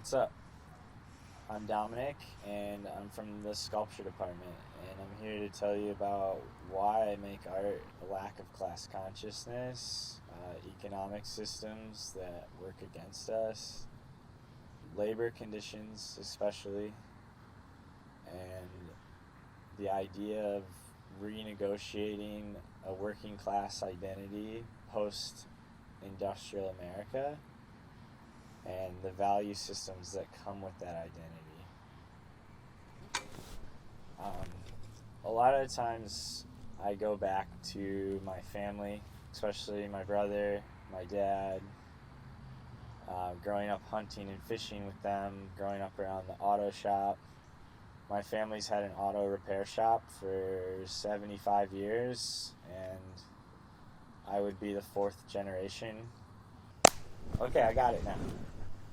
What's up? I'm Dominic, and I'm from the sculpture department, and I'm here to tell you about why I make art, a lack of class consciousness, economic systems that work against us, labor conditions especially, and the idea of renegotiating a working class identity post-industrial America, and the value systems that come with that identity. A lot of times I go back to my family, especially my brother, my dad, growing up hunting and fishing with them, growing up around the auto shop. My family's had an auto repair shop for 75 years, and I would be the fourth generation. Okay, I got it now.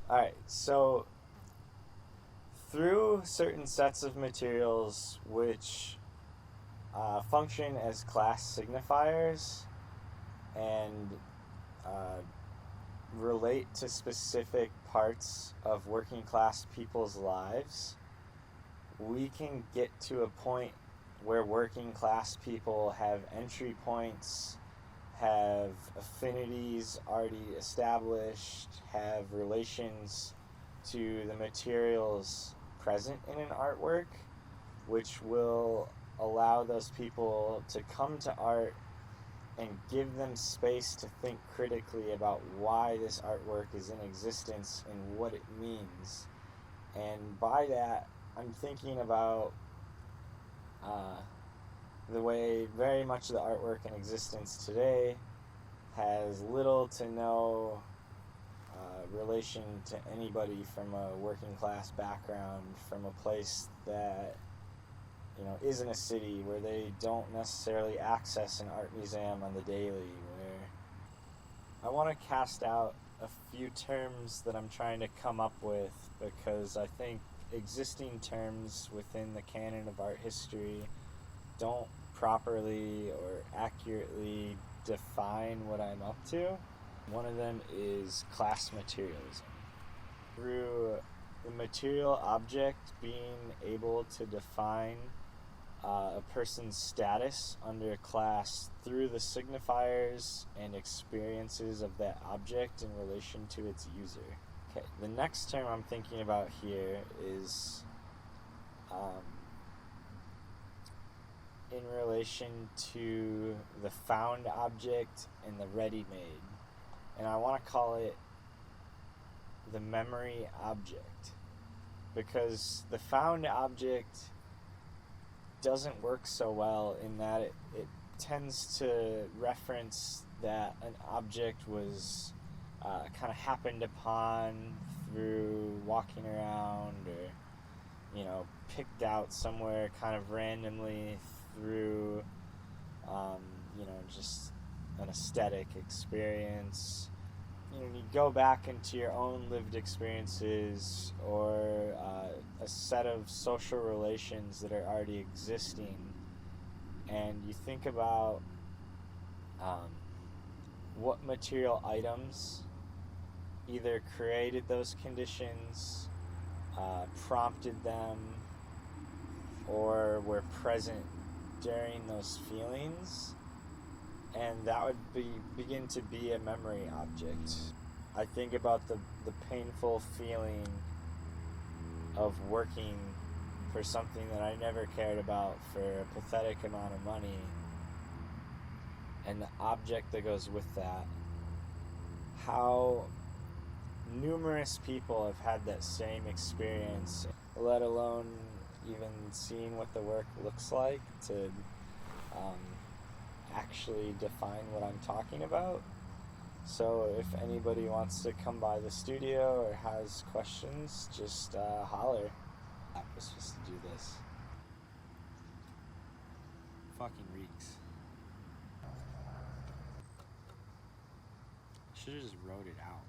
Alright, so through certain sets of materials which function as class signifiers and relate to specific parts of working class people's lives, we can get to a point where working class people have entry points, have affinities already established, have relations to the materials present in an artwork, which will allow those people to come to art and give them space to think critically about why this artwork is in existence and what it means. And by that, I'm thinking about the way very much of the artwork in existence today has little to no relation to anybody from a working class background, from a place that isn't a city, where they don't necessarily access an art museum on the daily, where I want to cast out a few terms that I'm trying to come up with, because I think existing terms within the canon of art history don't properly or accurately define what I'm up to. One of them is class materialism. Through the material object being able to define a person's status under a class through the signifiers and experiences of that object in relation to its user. Okay, the next term I'm thinking about here is in relation to the found object and the ready-made. And I want to call it the memory object, because the found object doesn't work so well in that it tends to reference that an object was kind of happened upon through walking around, or picked out somewhere kind of randomly through just an aesthetic experience. You go back into your own lived experiences or a set of social relations that are already existing, and you think about what material items either created those conditions, prompted them, or were present during those feelings, and that would begin to be a memory object. I think about the painful feeling of working for something that I never cared about for a pathetic amount of money, and the object that goes with that. How numerous people have had that same experience, let alone even seeing what the work looks like to actually define what I'm talking about. So if anybody wants to come by the studio or has questions, just holler. I was supposed to do this. Fucking reeks. Should've just wrote it out.